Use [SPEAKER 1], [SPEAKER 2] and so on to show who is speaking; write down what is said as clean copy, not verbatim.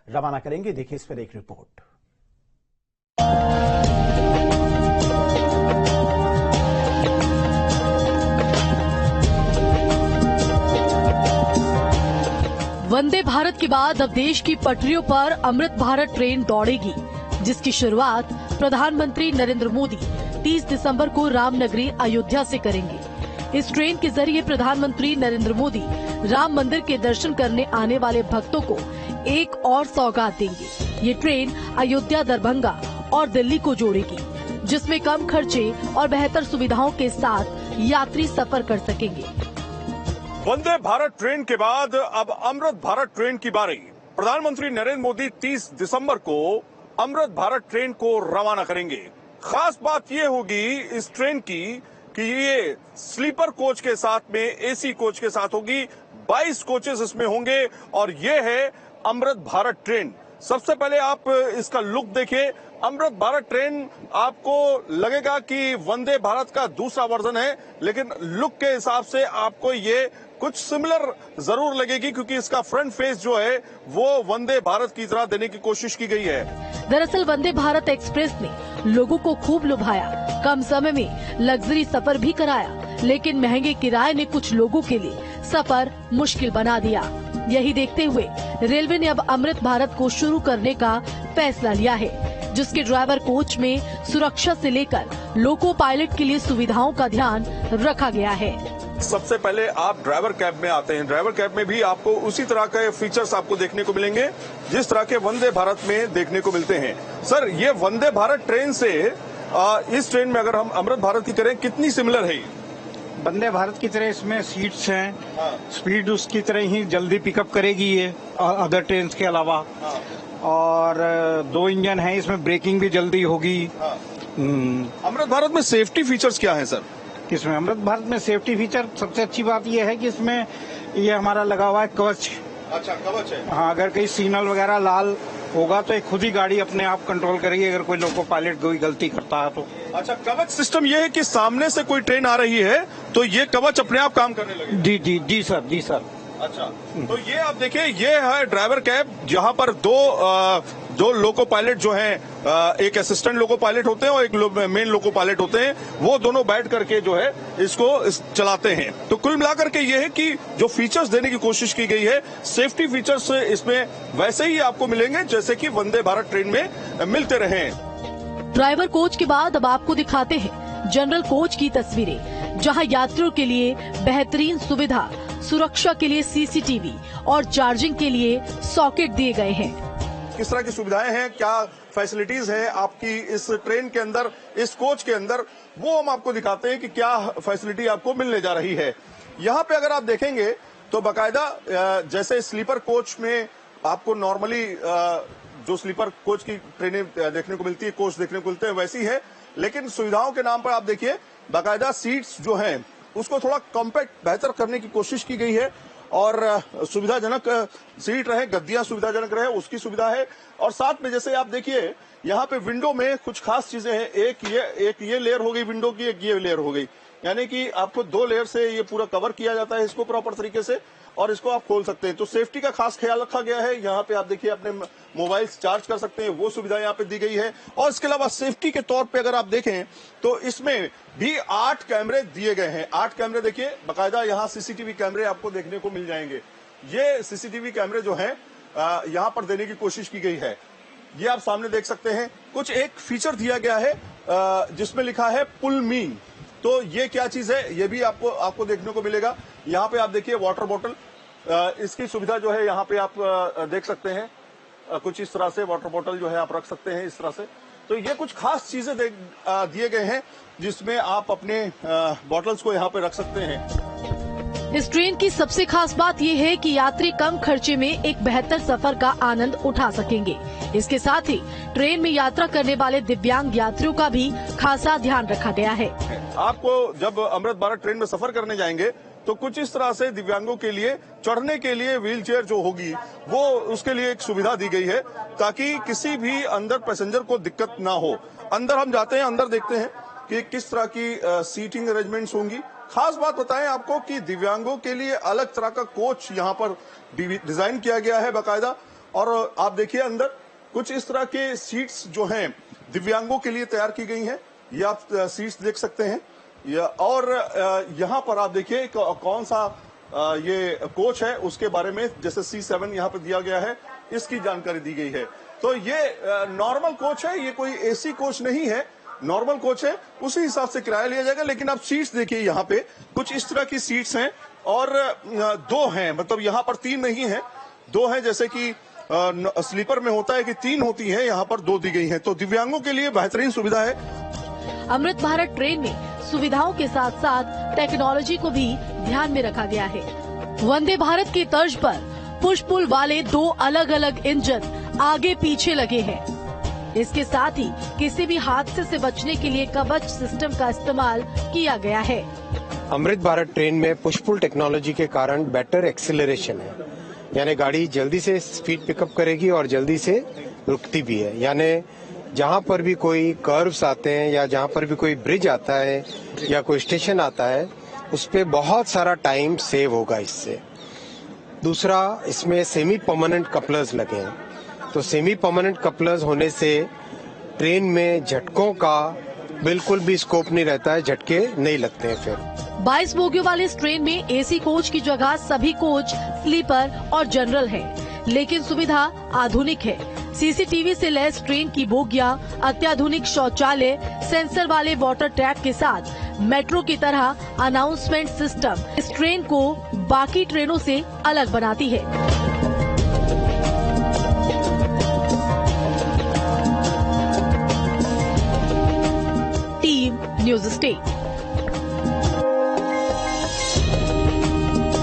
[SPEAKER 1] रवाना करेंगे। देखिए इस पर एक रिपोर्ट।
[SPEAKER 2] वंदे भारत के बाद अब देश की पटरियों पर अमृत भारत ट्रेन दौड़ेगी, जिसकी शुरुआत प्रधानमंत्री नरेंद्र मोदी 30 दिसंबर को रामनगरी अयोध्या से करेंगे। इस ट्रेन के जरिए प्रधानमंत्री नरेंद्र मोदी राम मंदिर के दर्शन करने आने वाले भक्तों को एक और सौगात देंगे। ये ट्रेन अयोध्या, दरभंगा और दिल्ली को जोड़ेगी, जिसमें कम खर्चे और बेहतर सुविधाओं के साथ यात्री सफर कर सकेंगे।
[SPEAKER 3] वंदे भारत ट्रेन के बाद अब अमृत भारत ट्रेन की बारी। प्रधानमंत्री नरेंद्र मोदी 30 दिसंबर को अमृत भारत ट्रेन को रवाना करेंगे। खास बात यह होगी इस ट्रेन की कि ये स्लीपर कोच के साथ में एसी कोच के साथ होगी। 22 कोचेस इसमें होंगे और ये है अमृत भारत ट्रेन। सबसे पहले आप इसका लुक देखिए। अमृत भारत ट्रेन आपको लगेगा कि वंदे भारत का दूसरा वर्जन है, लेकिन लुक के हिसाब से आपको ये कुछ सिमिलर जरूर लगेगी, क्योंकि इसका फ्रंट फेस जो है वो वंदे भारत की तरह देने की कोशिश की गई है।
[SPEAKER 2] दरअसल वंदे भारत एक्सप्रेस ने लोगों को खूब लुभाया, कम समय में लग्जरी सफर भी कराया, लेकिन महंगे किराए ने कुछ लोगों के लिए सफर मुश्किल बना दिया। यही देखते हुए रेलवे ने अब अमृत भारत को शुरू करने का फैसला लिया है, जिसके ड्राइवर कोच में सुरक्षा से लेकर लोको पायलट के लिए सुविधाओं का ध्यान रखा गया है।
[SPEAKER 3] सबसे पहले आप ड्राइवर कैब में आते हैं। ड्राइवर कैब में भी आपको उसी तरह के फीचर्स आपको देखने को मिलेंगे जिस तरह के वंदे भारत में देखने को मिलते हैं। सर, ये वंदे भारत ट्रेन से इस ट्रेन में अगर हम अमृत भारत की करें, कितनी सिमिलर है?
[SPEAKER 4] वंदे भारत की तरह इसमें सीट्स हैं, स्पीड उसकी तरह ही जल्दी पिकअप करेगी ये अदर ट्रेन के अलावा, और 2 इंजन है इसमें, ब्रेकिंग भी जल्दी होगी।
[SPEAKER 3] अमृत भारत में सेफ्टी फीचर्स क्या है सर?
[SPEAKER 4] इसमें अमृत भारत में सेफ्टी फीचर सबसे अच्छी बात यह है कि इसमें ये हमारा लगा हुआ है कवच।
[SPEAKER 3] अच्छा, कवच है।
[SPEAKER 4] हाँ, अगर कहीं सिग्नल वगैरह लाल होगा तो खुद ही गाड़ी अपने आप कंट्रोल करेगी अगर कोई लोको पायलट कोई गलती करता है तो।
[SPEAKER 3] अच्छा, कवच सिस्टम ये है कि सामने से कोई ट्रेन आ रही है तो ये कवच अपने आप काम करने लगे?
[SPEAKER 4] जी सर।
[SPEAKER 3] अच्छा, तो ये आप देखिए, ये है ड्राइवर कैब, जहां पर दो लोको पायलट जो हैं, एक असिस्टेंट लोको पायलट होते हैं और एक मेन लोको पायलट होते हैं, वो दोनों बैठ करके जो है इसको चलाते हैं। तो कुल मिलाकर के ये है कि जो फीचर्स देने की कोशिश की गई है, सेफ्टी फीचर्स इसमें वैसे ही आपको मिलेंगे जैसे कि वंदे भारत ट्रेन में मिलते रहे।
[SPEAKER 2] ड्राइवर कोच के बाद अब आपको दिखाते हैं जनरल कोच की तस्वीरें, जहां यात्रियों के लिए बेहतरीन सुविधा, सुरक्षा के लिए सीसीटीवी और चार्जिंग के लिए सॉकेट दिए गए हैं।
[SPEAKER 3] किस तरह की सुविधाएं हैं, क्या फैसिलिटीज हैं आपकी इस ट्रेन के अंदर, इस कोच के अंदर, वो हम आपको दिखाते हैं कि क्या फैसिलिटी आपको मिलने जा रही है। यहाँ पे अगर आप देखेंगे तो बाकायदा जैसे स्लीपर कोच में आपको नॉर्मली जो स्लीपर कोच की ट्रेनें देखने को मिलती है, कोच देखने को मिलते हैं, वैसी है, लेकिन सुविधाओं के नाम पर आप देखिए बाकायदा सीट्स जो हैं उसको थोड़ा कॉम्पैक्ट बेहतर करने की कोशिश की गई है और सुविधाजनक सीट रहे, गद्दियां सुविधाजनक रहे, उसकी सुविधा है। और साथ में जैसे आप देखिए यहाँ पे विंडो में कुछ खास चीजें हैं। एक ये लेयर हो गई विंडो की, एक ये लेयर हो गई, यानी कि आपको 2 लेयर से ये पूरा कवर किया जाता है इसको प्रॉपर तरीके से, और इसको आप खोल सकते हैं। तो सेफ्टी का खास ख्याल रखा गया है। यहाँ पे आप देखिए अपने मोबाइल चार्ज कर सकते हैं, वो सुविधा यहाँ पे दी गई है। और इसके अलावा सेफ्टी के तौर पे अगर आप देखें तो इसमें भी 8 कैमरे दिए गए हैं। 8 कैमरे देखिए, बाकायदा यहाँ सीसीटीवी कैमरे आपको देखने को मिल जाएंगे। ये सीसीटीवी कैमरे जो है यहाँ पर देने की कोशिश की गई है। ये आप सामने देख सकते हैं। कुछ एक फीचर दिया गया है जिसमें लिखा है पुल मी। तो ये क्या चीज है, ये भी आपको देखने को मिलेगा। यहाँ पे आप देखिए वाटर बॉटल, इसकी सुविधा जो है यहाँ पे आप देख सकते हैं। कुछ इस तरह से वाटर बॉटल जो है आप रख सकते हैं इस तरह से। तो ये कुछ खास चीजें दिए गए हैं जिसमें आप अपने बॉटल्स को यहाँ पे रख सकते हैं।
[SPEAKER 2] इस ट्रेन की सबसे खास बात ये है कि यात्री कम खर्चे में एक बेहतर सफर का आनंद उठा सकेंगे। इसके साथ ही ट्रेन में यात्रा करने वाले दिव्यांग यात्रियों का भी खासा ध्यान रखा गया है।
[SPEAKER 3] आपको जब अमृत भारत ट्रेन में सफर करने जाएंगे तो कुछ इस तरह से दिव्यांगों के लिए चढ़ने के लिए व्हील चेयर जो होगी वो उसके लिए एक सुविधा दी गई है, ताकि किसी भी अंदर पैसेंजर को दिक्कत ना हो। अंदर हम जाते हैं, अंदर देखते हैं कि किस तरह की सीटिंग अरेंजमेंट्स होंगी। खास बात बताएं आपको कि दिव्यांगों के लिए अलग तरह का कोच यहाँ पर डिजाइन किया गया है बाकायदा, और आप देखिए अंदर कुछ इस तरह के सीट्स जो हैं दिव्यांगों के लिए तैयार की गई हैं। ये आप सीट्स देख सकते हैं। और यहाँ पर आप देखिए कौन सा ये कोच है उसके बारे में, जैसे C7 यहाँ पर दिया गया है, इसकी जानकारी दी गई है। तो ये नॉर्मल कोच है, ये कोई एसी कोच नहीं है, नॉर्मल कोच है, उसी हिसाब से किराया लिया जाएगा। लेकिन आप सीट्स देखिए, यहाँ पे कुछ इस तरह की सीट्स हैं और 2 हैं, मतलब यहाँ पर 3 नहीं है, 2 हैं। जैसे कि स्लीपर में होता है कि 3 होती हैं, यहाँ पर 2 दी गई हैं। तो दिव्यांगों के लिए बेहतरीन सुविधा है।
[SPEAKER 2] अमृत भारत ट्रेन में सुविधाओं के साथ साथ टेक्नोलॉजी को भी ध्यान में रखा गया है। वंदे भारत की तर्ज पर पुश पुल वाले 2 अलग अलग इंजन आगे पीछे लगे हैं। इसके साथ ही किसी भी हादसे से बचने के लिए कवच सिस्टम का इस्तेमाल किया गया है।
[SPEAKER 5] अमृत भारत ट्रेन में पुश पुल टेक्नोलॉजी के कारण बेटर एक्सीलरेशन है, यानी गाड़ी जल्दी से स्पीड पिकअप करेगी और जल्दी से रुकती भी है। यानी जहां पर भी कोई कर्व्स आते हैं या जहां पर भी कोई ब्रिज आता है या कोई स्टेशन आता है, उस पे बहुत सारा टाइम सेव होगा इससे। दूसरा, इसमें सेमी परमानेंट कपलर्स लगे हैं, तो सेमी परमानेंट कपलर्स होने से ट्रेन में झटकों का बिल्कुल भी स्कोप नहीं रहता है, झटके नहीं लगते हैं। फिर
[SPEAKER 2] 22 बोगियों वाले इस ट्रेन में एसी कोच की जगह सभी कोच स्लीपर और जनरल है, लेकिन सुविधा आधुनिक है। सीसीटीवी से लैस ट्रेन की बोगियां, अत्याधुनिक शौचालय, सेंसर वाले वाटर टैप के साथ मेट्रो की तरह अनाउंसमेंट सिस्टम इस ट्रेन को बाकी ट्रेनों से अलग बनाती है। Team news state.